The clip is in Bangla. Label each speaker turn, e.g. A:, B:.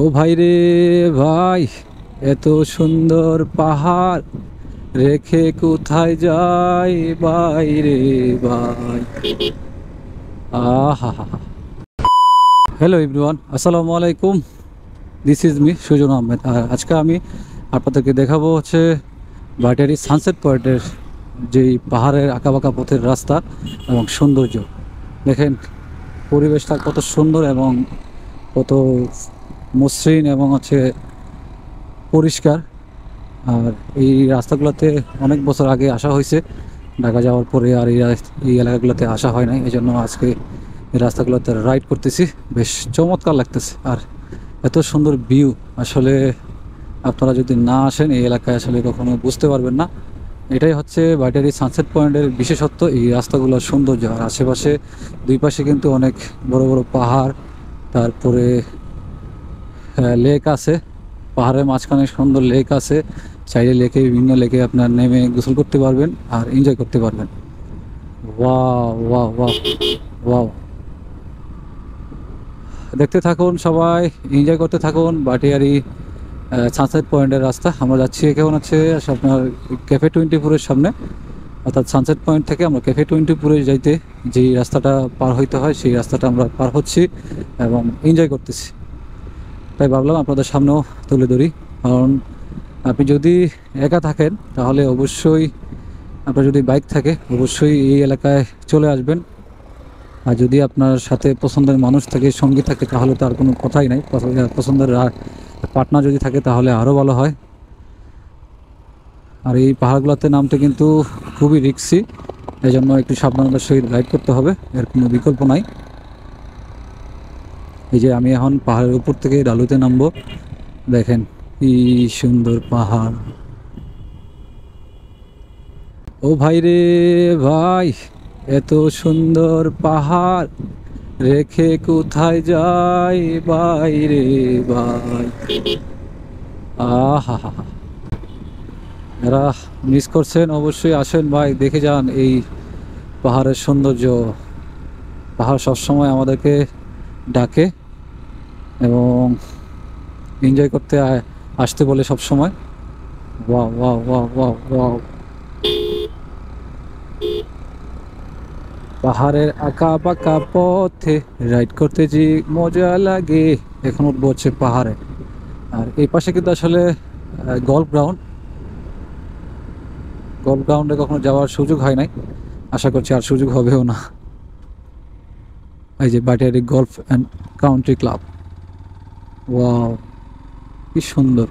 A: ও ভাই রে ভাই, এত সুন্দর পাহাড় রেখে কোথায় যাই ভাই রে ভাই। আহা, হ্যালো এভরিওয়ান, আসসালামু আলাইকুম। This is me Sujon Ahmed. আর আজকে আমি আপনাদেরকে দেখাবো হচ্ছে ভাটিয়ারি সানসেট পয়েন্টের যেই পাহাড়ের আঁকাবাঁকা পথের রাস্তা এবং সৌন্দর্য। দেখেন পরিবেশটা কত সুন্দর এবং কত মসৃণ এবং হচ্ছে পরিষ্কার। আর এই রাস্তাগুলোতে অনেক বছর আগে আসা হয়েছে, ঢাকা যাওয়ার পরে আর এই এলাকাগুলোতে আসা হয় নাই। এই জন্য আজকে এই রাস্তাগুলোতে রাইড করতেছি, বেশ চমৎকার লাগতেছে। আর এত সুন্দর ভিউ, আসলে আপনারা যদি না আসেন এই এলাকায় আসলে কখনো বুঝতে পারবেন না। এটাই হচ্ছে ভাটিয়ারি সানসেট পয়েন্টের বিশেষত্ব, এই রাস্তাগুলোর সৌন্দর্য। আর আশেপাশে দুই পাশে কিন্তু অনেক বড় বড় পাহাড়, তারপরে লেক আছে, পাহাড়ের মাঝখানে সুন্দর লেক আছে। চাইলে লেকে, বিভিন্ন লেকে আপনার নেমে গোসল করতে পারবেন আর এনজয় করতে পারবেন। ওয়াও ওয়াও ওয়াও ওয়াও, দেখতে থাকুন সবাই, এনজয় করতে থাকুন ভাটিয়ারি সানসেট পয়েন্টের রাস্তা। আমরা যাচ্ছি এখন হচ্ছে আপনার ক্যাফে 24-এর সামনে, অর্থাৎ সানসেট পয়েন্ট থেকে আমরা ক্যাফে 24-এ যাইতে যেই রাস্তাটা পার হইতে হয় সেই রাস্তাটা আমরা পার হচ্ছি এবং এনজয় করতেছি। তাই ভাবলাম আপনাদের সামনেও তুলে ধরি, কারণ আপনি যদি একা থাকেন তাহলে অবশ্যই, আপনার যদি বাইক থাকে অবশ্যই এই এলাকায় চলে আসবেন। আর যদি আপনার সাথে পছন্দের মানুষ থাকে, সঙ্গী থাকে, তাহলে তো আর কোনো কথাই নাই। পছন্দের পার্টনার যদি থাকে তাহলে আরও ভালো হয়। আর এই পাহাড়গুলোতে নামতে কিন্তু খুবই রিস্কি, এই জন্য একটু সাবধানতার সহিত রাইড করতে হবে, এর কোনো বিকল্প নাই। এই যে আমি এখন পাহাড়ের উপর থেকে ঢালুতে নামবো, দেখেন কি সুন্দর পাহাড়। ও ভাই রে ভাই, এত সুন্দর পাহাড় রেখে কোথায় যাই ভাই রে ভাই। আহা, এরা মিস করছেন, অবশ্যই আসেন ভাই, দেখে যান এই পাহাড়ের সৌন্দর্য। পাহাড় সবসময় আমাদেরকে ডাকে এবং এনজয় করতে আসতে বলে সবসময়। Wow wow wow wow wow, পাহাড়ের আঁকা বাঁকা পথে রাইড করতে যে মজা লাগে। এখন উঠবো হচ্ছে পাহাড়ে। আর এই পাশে কিন্তু আসলে গল্ফ গ্রাউন্ডে কখনো যাওয়ার সুযোগ হয় নাই, আশা করছি আর সুযোগ হবেও না। এই যে Bhatiary golf and country club, wow কি সুন্দর।